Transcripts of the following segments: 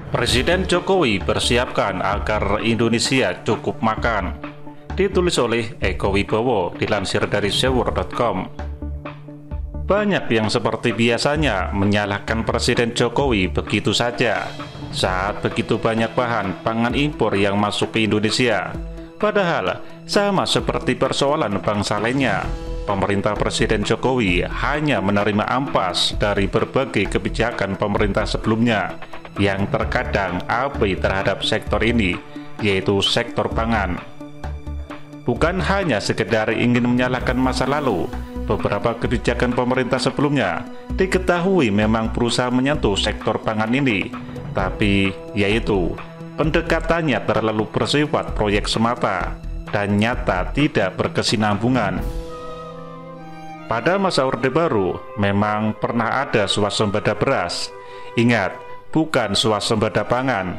Presiden Jokowi persiapkan agar Indonesia cukup makan. Ditulis oleh Eko Wibowo, dilansir dari sewur.com. Banyak yang seperti biasanya menyalahkan Presiden Jokowi begitu saja saat begitu banyak bahan pangan impor yang masuk ke Indonesia. Padahal sama seperti persoalan bangsa lainnya, pemerintah Presiden Jokowi hanya menerima ampas dari berbagai kebijakan pemerintah sebelumnya yang terkadang abai terhadap sektor ini, yaitu sektor pangan. Bukan hanya sekedar ingin menyalahkan masa lalu, beberapa kebijakan pemerintah sebelumnya diketahui memang berusaha menyentuh sektor pangan ini, tapi yaitu pendekatannya terlalu bersifat proyek semata dan nyata tidak berkesinambungan. Pada masa Orde Baru, memang pernah ada swasembada beras. Ingat, bukan swasembada pangan,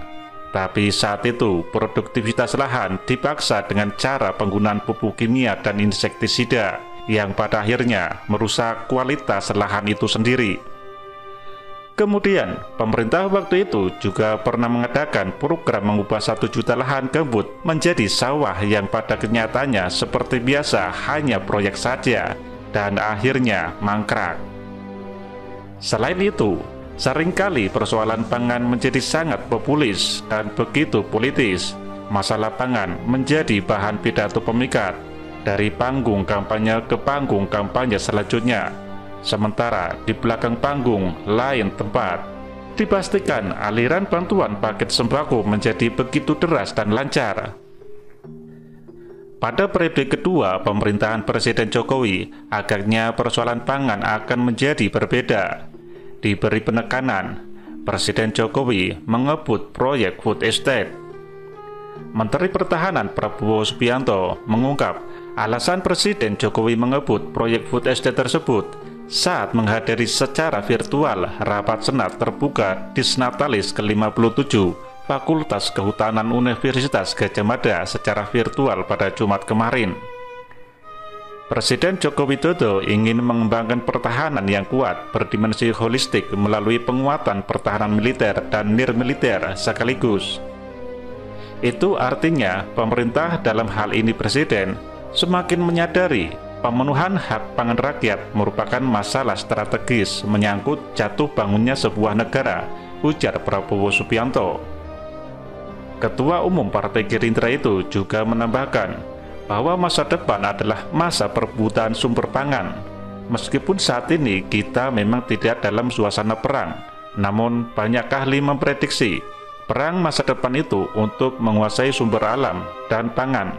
tapi saat itu produktivitas lahan dipaksa dengan cara penggunaan pupuk kimia dan insektisida yang pada akhirnya merusak kualitas lahan itu sendiri. Kemudian, pemerintah waktu itu juga pernah mengadakan program mengubah 1 juta lahan gambut menjadi sawah yang pada kenyataannya seperti biasa hanya proyek saja dan akhirnya mangkrak. Selain itu, seringkali persoalan pangan menjadi sangat populis dan begitu politis. Masalah pangan menjadi bahan pidato pemikat dari panggung kampanye ke panggung kampanye selanjutnya. Sementara di belakang panggung lain tempat, dipastikan aliran bantuan paket sembako menjadi begitu deras dan lancar. Pada periode kedua pemerintahan Presiden Jokowi, agaknya persoalan pangan akan menjadi berbeda. Diberi penekanan, Presiden Jokowi mengebut proyek food estate. Menteri Pertahanan Prabowo Subianto mengungkap alasan Presiden Jokowi mengebut proyek food estate tersebut saat menghadiri secara virtual rapat senat terbuka Disnatalis ke-57 Fakultas Kehutanan Universitas Gadjah Mada secara virtual pada Jumat kemarin. Presiden Joko Widodo ingin mengembangkan pertahanan yang kuat berdimensi holistik melalui penguatan pertahanan militer dan nirmiliter sekaligus. Itu artinya pemerintah, dalam hal ini Presiden, semakin menyadari pemenuhan hak pangan rakyat merupakan masalah strategis menyangkut jatuh bangunnya sebuah negara, ujar Prabowo Subianto. Ketua Umum Partai Gerindra itu juga menambahkan bahwa masa depan adalah masa perebutan sumber pangan. Meskipun saat ini kita memang tidak dalam suasana perang, namun banyak ahli memprediksi perang masa depan itu untuk menguasai sumber alam dan pangan.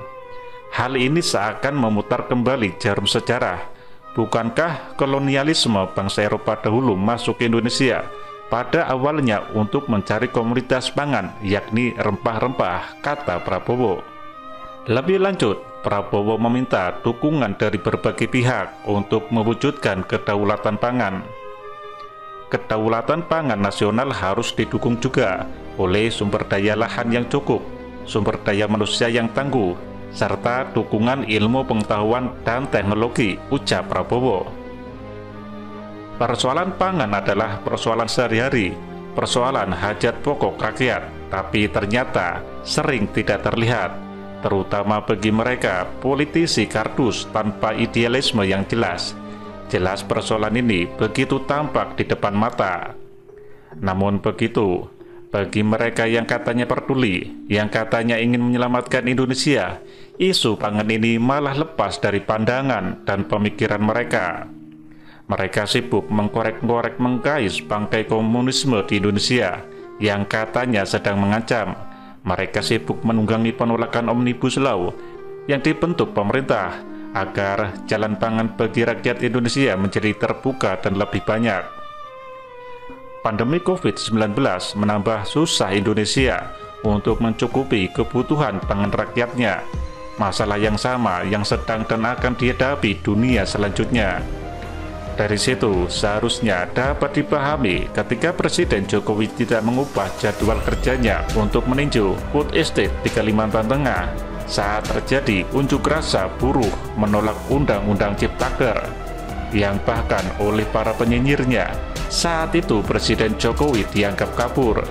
Hal ini seakan memutar kembali jarum sejarah. Bukankah kolonialisme bangsa Eropa dahulu masuk ke Indonesia pada awalnya untuk mencari komoditas pangan, yakni rempah-rempah, kata Prabowo. Lebih lanjut, Prabowo meminta dukungan dari berbagai pihak untuk mewujudkan kedaulatan pangan. Kedaulatan pangan nasional harus didukung juga oleh sumber daya lahan yang cukup, sumber daya manusia yang tangguh, serta dukungan ilmu pengetahuan dan teknologi, ujar Prabowo. Persoalan pangan adalah persoalan sehari-hari, persoalan hajat pokok rakyat, tapi ternyata sering tidak terlihat, terutama bagi mereka politisi kardus tanpa idealisme yang jelas. Jelas persoalan ini begitu tampak di depan mata. Namun begitu, bagi mereka yang katanya peduli, yang katanya ingin menyelamatkan Indonesia, isu pangan ini malah lepas dari pandangan dan pemikiran mereka. Mereka sibuk mengkorek-korek mengkais bangkai komunisme di Indonesia yang katanya sedang mengancam. Mereka sibuk menunggangi penolakan Omnibus Law yang dibentuk pemerintah agar jalan pangan bagi rakyat Indonesia menjadi terbuka dan lebih banyak. Pandemi COVID-19 menambah susah Indonesia untuk mencukupi kebutuhan pangan rakyatnya. Masalah yang sama yang sedang dan akan dihadapi dunia selanjutnya. Dari situ seharusnya dapat dipahami ketika Presiden Jokowi tidak mengubah jadwal kerjanya untuk meninjau food estate di Kalimantan Tengah saat terjadi unjuk rasa buruh menolak Undang-Undang Ciptaker yang bahkan oleh para penyinyirnya saat itu Presiden Jokowi dianggap kabur.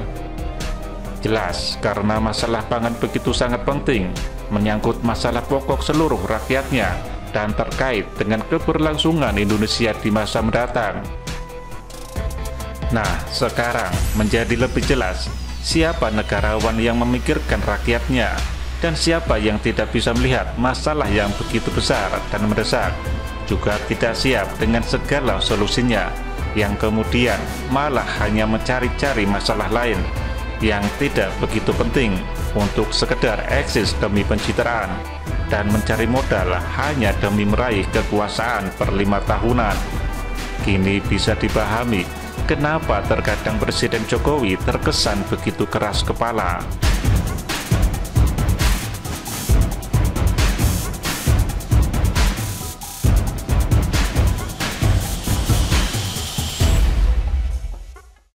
Jelas, karena masalah pangan begitu sangat penting, menyangkut masalah pokok seluruh rakyatnya, dan terkait dengan keberlangsungan Indonesia di masa mendatang. Nah, sekarang menjadi lebih jelas siapa negarawan yang memikirkan rakyatnya, dan siapa yang tidak bisa melihat masalah yang begitu besar dan mendesak, juga tidak siap dengan segala solusinya, yang kemudian malah hanya mencari-cari masalah lain yang tidak begitu penting untuk sekedar eksis demi pencitraan dan mencari modal hanya demi meraih kekuasaan per 5 tahunan. Kini bisa dipahami kenapa terkadang Presiden Jokowi terkesan begitu keras kepala.